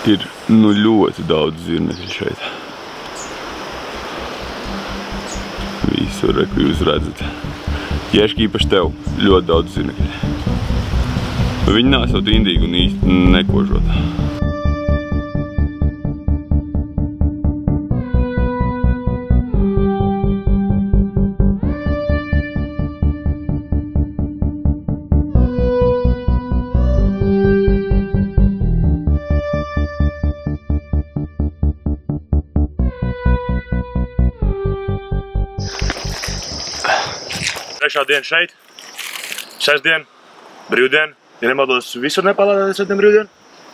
Ir nu ļoti daudz zirnekļu šeit. Visur, ko jūs redzat. Ķieški īpaši tev ļoti daudz zirnekļu. Viņi nesot indīgi un īsti nekožot. Trešā diena šeit, sestdiena, brīvdiena. Ja nemaldos, visur Nepālā sestdiena brīvdiena?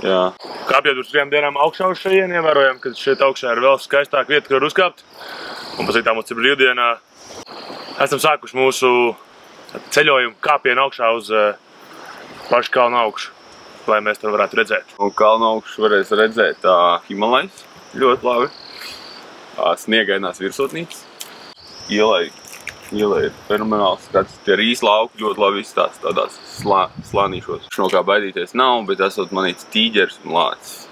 Jā. Kāpjot uz 3 dienām augšā uz šejienu, ievērojam, ka šeit augšā ir vēl skaistāka vieta, kur var uzkāpt. Un pasītā mums ir brīvdienā. Esam sākuši mūsu ceļojumu kāpienu augšā uz pašu kalnu augšu, lai mēs to varētu redzēt. Un kalnu augšu varēs redzēt Himalais ļoti labi. Sniegainās virsotnītes. Iela ir fenomenāls skats. Tie rīs lauki ļoti labi izstāsta tādās slānīšos. No kā baidīties nav, bet esot manīts tīģers un lācis.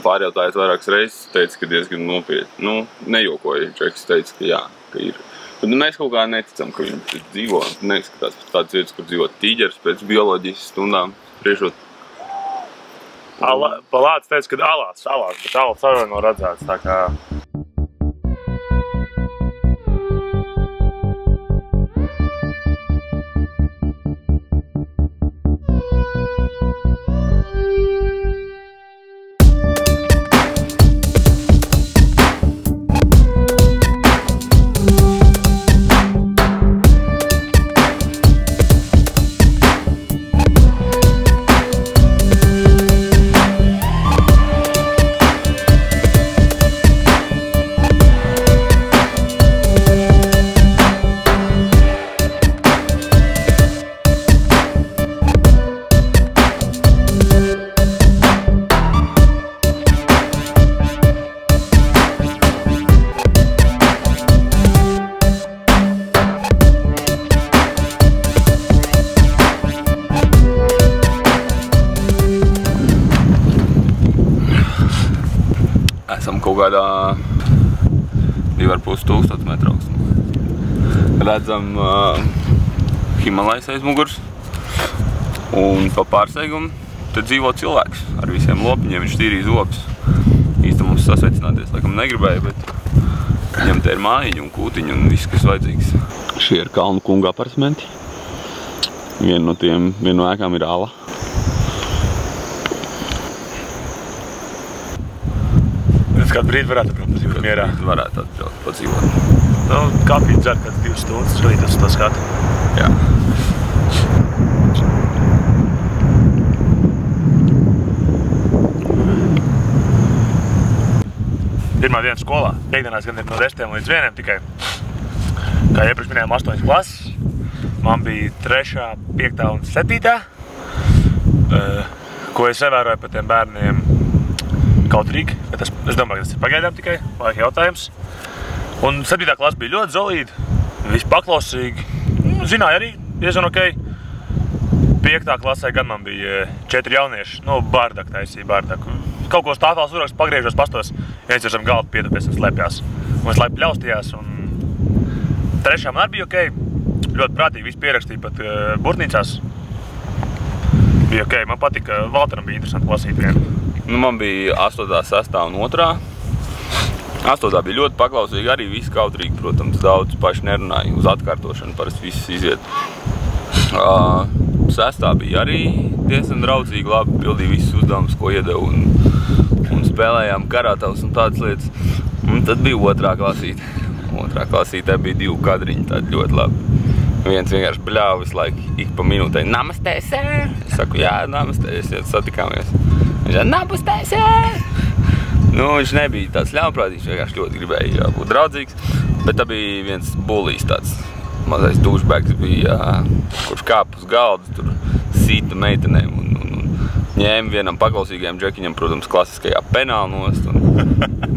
Pārjautājot vairākas reizes, teica, ka diezgan nopietni. Nu, nejokoja. Čeks teica, ka jā, ka ir. Bet mēs kaut kā neticam, ka viņi dzīvo. Neizskatās pēc tādas vietas, kur dzīvo tīģers pēc bioloģijas stundām priešot. Palāts teica, ka alās, bet alas arī nav redzēts, tā kā... Esam kaut kādā 2500 metru augstumā. Redzam Himalais aiz muguras un pa pārsteigumu te dzīvo cilvēks ar visiem lopiņiem, viņš tīrīja zobus. Īsti mums sasveicināties, laikam negribēja, bet viņam te ir mājiņa un kūtiņa un viss, kas vajadzīgs. Šie ir Kalnu kunga apartamenti. Viena no ēkām ir ala. Kādu brīdi varētu padzīvot mierā? Varētu padzīvot. Nu, kafiju dzert kāds 2 stundas, skatīties uz to skatu. Jā. Pirmā diena skolā. Piektdienās gan ir no 10 līdz 1 tikai. Kā iepriekš minējām 8 klases. Man bija 3., 5. un 7. Ko es ievēroju par tiem bērniem kautrīgi, bet es domāju, ka tas ir pagaidām tikai laika jautājums. Un 7. klasa bija ļoti zolīda, visi paklausīgi, zināja arī diezgan ok. 5. klasē gan man bija 4 jaunieši, bārdaku taisīja bārdaku. Kaut ko stāvās uraksts, pagriežos pastos, viens ir zem galda pietupies un slēpjās. Un es laipi pļaustījās un 3. man arī bija ok, ļoti prātīgi, visi pierakstīja pat burtnīcās. Bija ok, man patika, Valteram bija interesanti lasīt vienu. Nu, man bija 8., 6. un 2. 8. bija ļoti paklausīgi, arī visi kautrīgi, protams, daudz paši nerunāja uz atkārtošanu, parasti viss iziet. 6. bija arī diezgan draudzīgi, labi, pildīja visus uzdevumus, ko iedevu un spēlējām karātavas un tādas lietas. Un tad bija 2. klasīte. 2. klasītē bija 2 kadriņi, tādi ļoti labi. Viens vienkārši bļāva visu laiku, ik pa minūtei, namastē, sēr! Es saku, jā, namastē, satikāmies. Viņš ir, namastē, sēr! Nu, viņš nebija tāds ļaunprātīgs, vienkārši ļoti gribēja būt draudzīgs, bet tā bija viens bulijs tāds mazais dušbēks bija, kurš kāpa uz galda, tur sīta meitenēm un ņēma vienam paklausīgajam džekiņam, protams, klasiskajā penāla nost un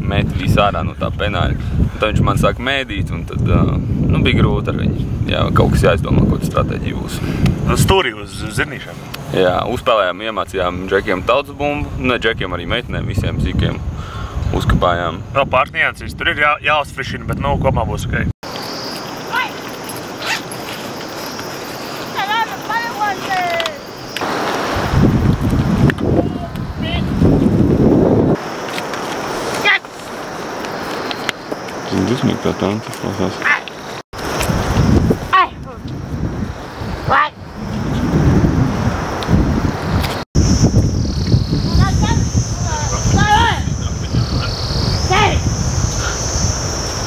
met visu ārā no tā penāļa. Tad viņš man sāka mēdīt un tad, bija grūti ar viņu. Jā, kaut kas jāizdomā, ko tā stratēģija būs. Stūrī uz zirnīšiem? Jā, uzspēlējām, iemācījām džekiem tautas bumbu, ne džekiem, arī meitenēm, visiem zīkiem uzkapājām. Vēl pāris niansīs, tur ir jāuzfrišina, bet nu kopumā būs ok. Dusmīgi tā tanca klausās.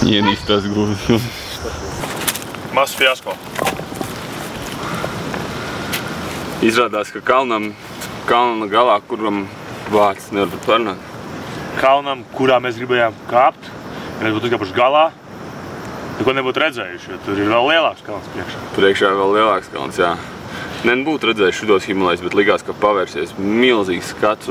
Ienīst tās grūti. Mazs fiasko. Izrādās, ka kalna galā, kuram vārds nevar pat parunāt. Kalnam, kurā mēs gribējām kāpt, ja mēs būtu uzkāpuši galā, neko nebūtu redzējuši, jo tur ir vēl lielāks kalns priekšā. Priekšā vēl lielāks kalns, jā. Nebūtu redzējuši šitos Himalajs, bet likās, ka pavērsies milzīgs skats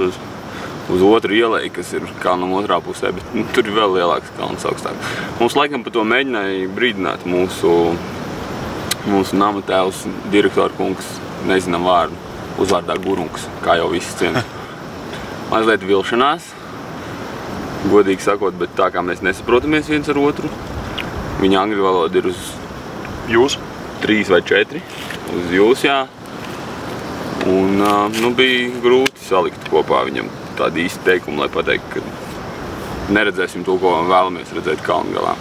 uz otru ieleju, kas ir kalnam otrā pusē, bet tur ir vēl lielāks kalns augstāk. Mums laikam par to mēģināja brīdināt mūsu nama tēvs, direktora kungs, nezinām vārdu, uzvārdā Gurungs, kā jau visi ciena. Mazliet vilšanās, godīgi sakot, bet tā kā mēs nesaprotamies viens ar otru, viņa angļu valoda ir uz Jūs? 3 vai 4, uz jūs, jā. Un bija grūti salikt kopā viņam tādu īstu teikumu, lai pateikt, ka neredzēsim to, ko vēlamies redzēt kalnu galā.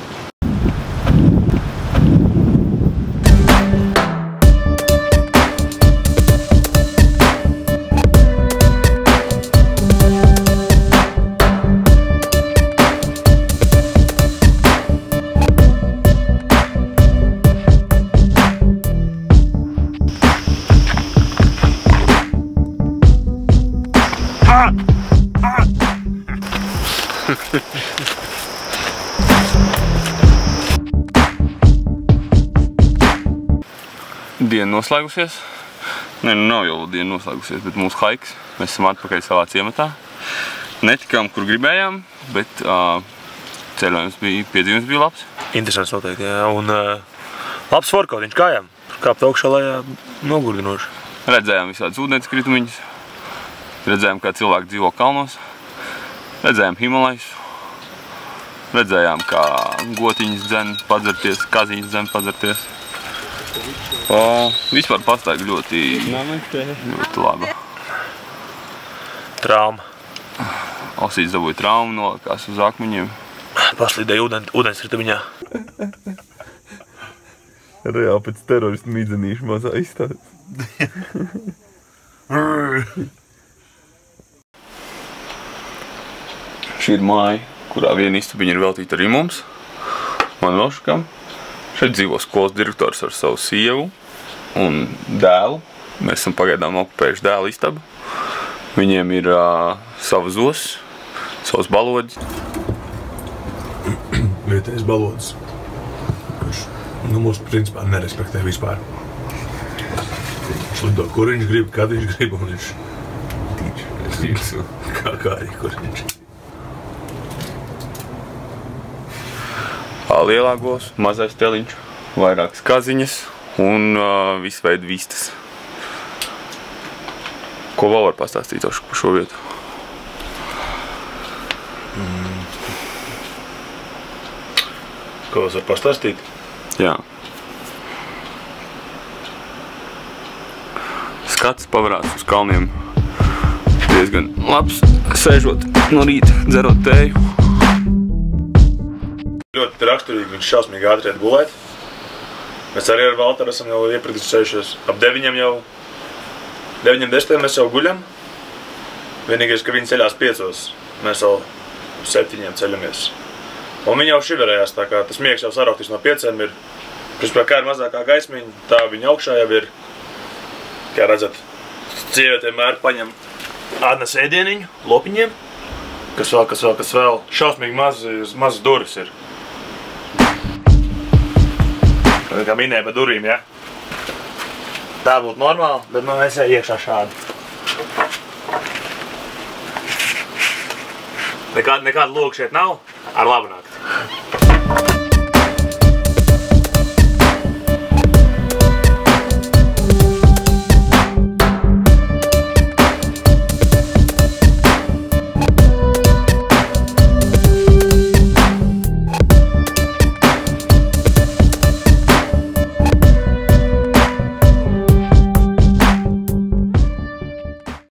Diena noslēgusies. Nav jau diena noslēgusies, bet mūsu haiks. Mēs esam atpakaļ savā ciematā. Netikām, kur gribējām, bet piedzīvums bija labs. Interesants noteikti, jā. Un labs workoutiņš kājām. Kāpt augšā lejā nogurdinoši. Redzējām visādas ūdenskritumiņas. Redzējām, kā cilvēki dzīvo kalnos. Redzējām Himalajus. Redzējām, kā gotiņas dzen padzerties, kaziņas dzen padzerties. Vispār pastaigā ļoti laba. Trauma. Osīs dabūja traumu, nolikās uz akmeņiem. Paslīdēja ūdenskritumiņā. Reāli pēc teroristu midzenīšu mazā izstādes. Šī ir māja, kurā viena istabiņa ir veltīta arī mums, man Velšakam. Šeit dzīvo skolas direktors ar savu sievu un dēlu. Mēs esam pagaidām okupējuši dēlu istabu. Viņiem ir savas zosas, savas balodis. Vietējais balodis, kurš mūs principā nerespektē vispār. Viņš lido, kur viņš grib, kad viņš grib, un viņš tīč. Kā arī, kur viņš. Lielāgos, mazais teliņš, vairākas kaziņas un visu veidu vistas. Ko vēl var pastāstīt par šo vietu? Ko es varu pastāstīt? Jā. Skats pavarās uz kalniem diezgan labs, sēžot no rīta, dzerot tēju. Ļoti raksturīgi, viņš šausmīgi ātri iet gulēt. Mēs arī ar Valteru esam jau iepriekšējušies ap 9:10 mēs jau guļam. Vienīgais, ka viņi ceļās 5, mēs jau 7 ceļamies. Un viņi jau šiverējās, tā kā tas miegs jau sarauktis no 5 ir. Principā, kā ir mazākā gaismiņa, tā viņa augšā jau ir. Kā redzat, sieviete vienmēr paņem atnes ēdieniņu, lopiņiem. Kas vēl šausmīgi mazas durvis ir. Kā minēja par durvīm, ja? Tā būtu normāli, bet mēs iekšā šādi. Nekāda loga šeit nav, ar labu nakti.